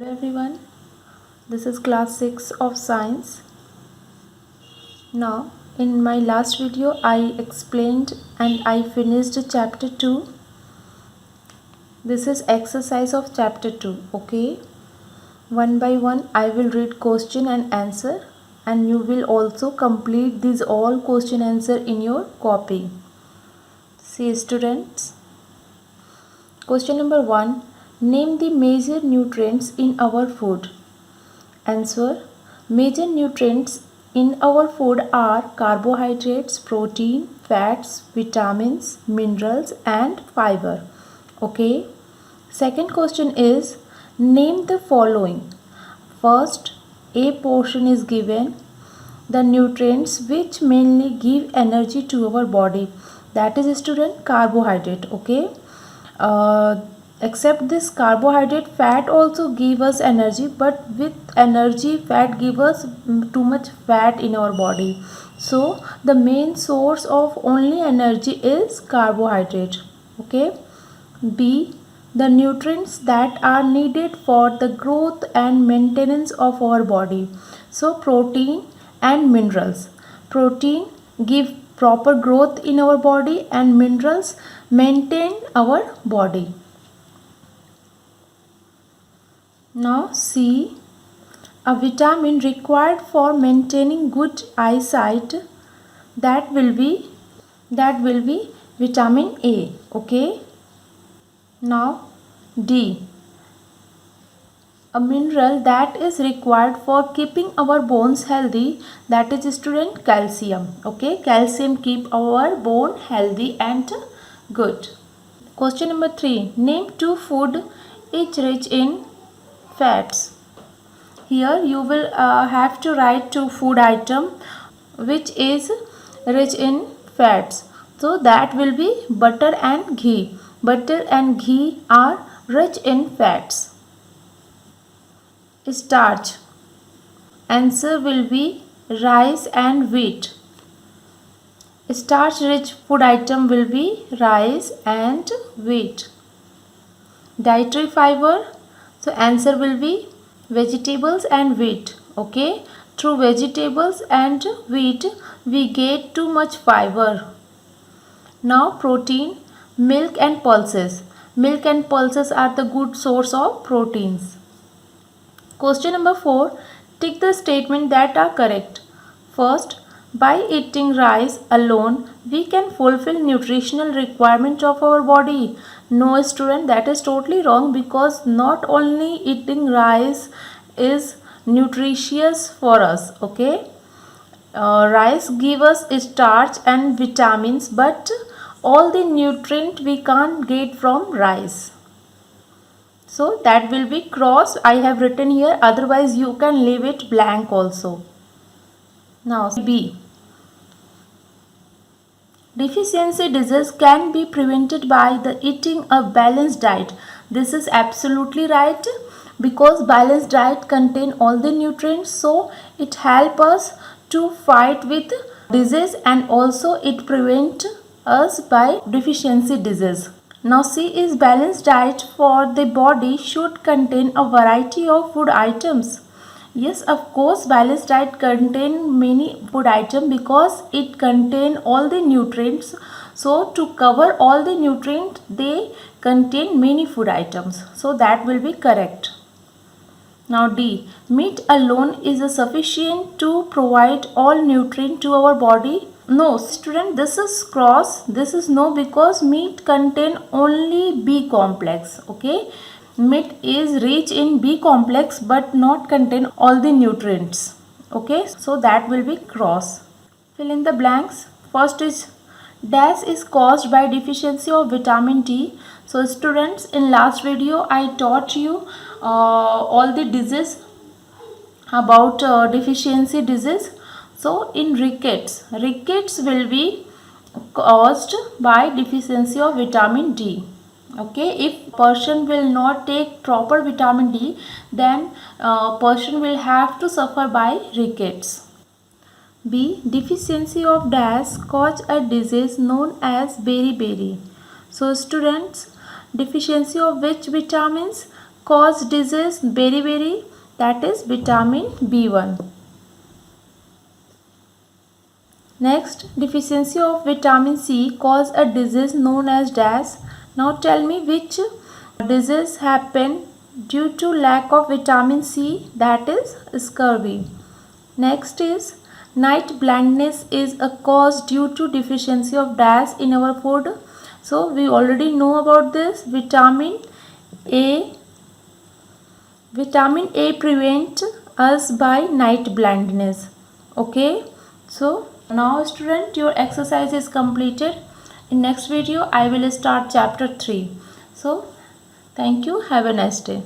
Hello everyone, this is class 6 of science. Now, in my last video, I explained and I finished chapter 2. This is exercise of chapter 2, okay? One by one, I will read question and answer, and you will also complete these all question answer in your copy. See students. Question number 1. Name the major nutrients in our food. Answer. Major nutrients in our food are carbohydrates, protein, fats, vitamins, minerals and fiber. Okay. Second question is name the following. First, a portion is given the nutrients which mainly give energy to our body. That is student carbohydrate. Okay. Except this carbohydrate, fat also give us energy, but with energy fat give us too much fat in our body. So the main source of only energy is carbohydrate. Okay. B. The nutrients that are needed for the growth and maintenance of our body. So protein and minerals. Protein give proper growth in our body and minerals maintain our body. Now C. A vitamin required for maintaining good eyesight, that will be vitamin A. Okay. Now D. A mineral that is required for keeping our bones healthy, that is student calcium. Okay, calcium keep our bone healthy and good. Question number 3. Name 2 food each rich in fats. Here you will have to write 2 food item which is rich in fats. So that will be butter and ghee. Butter and ghee are rich in fats. Starch. Answer will be rice and wheat. Starch rich food item will be rice and wheat. Dietary fiber. So answer will be vegetables and wheat. Okay. Through vegetables and wheat we get too much fiber. Now protein, milk and pulses. Milk and pulses are the good source of proteins. Question number 4. Tick the statement that are correct. First, by eating rice alone, we can fulfill nutritional requirement of our body. No student, that is totally wrong, because not only eating rice is nutritious for us. Okay. Rice give us starch and vitamins, but all the nutrient we can't get from rice. So that will be cross I have written here, otherwise you can leave it blank also. Now B. Deficiency disease can be prevented by the eating a balanced diet. This is absolutely right, because balanced diet contain all the nutrients, so it help us to fight with disease and also it prevent us by deficiency disease. Now C is balanced diet for the body should contain a variety of food items. Yes, of course, balanced diet contain many food items because it contain all the nutrients. So to cover all the nutrients, they contain many food items. So that will be correct. Now D. Meat alone is sufficient to provide all nutrient to our body. No student, this is cross. This is no, because meat contain only B complex. Okay. Meat is rich in B complex but not contain all the nutrients. Okay. So that will be cross. Fill in the blanks. First is dash is caused by deficiency of vitamin D. So students, in last video I taught you all the disease about deficiency disease. So in rickets will be caused by deficiency of vitamin D. Okay, if person will not take proper vitamin D, then person will have to suffer by rickets. B. Deficiency of dash cause a disease known as beriberi. So students, deficiency of which vitamins cause disease? Beriberi, that is vitamin B1. Next, deficiency of vitamin C cause a disease known as dash. Now tell me which disease happen due to lack of vitamin C, that is scurvy. Next is night blindness is a cause due to deficiency of dash in our food. So we already know about this. A. Vitamin A prevent us by night blindness. Okay. So now student, your exercise is completed. In next video I will start chapter 3. So thank you. Have a nice day.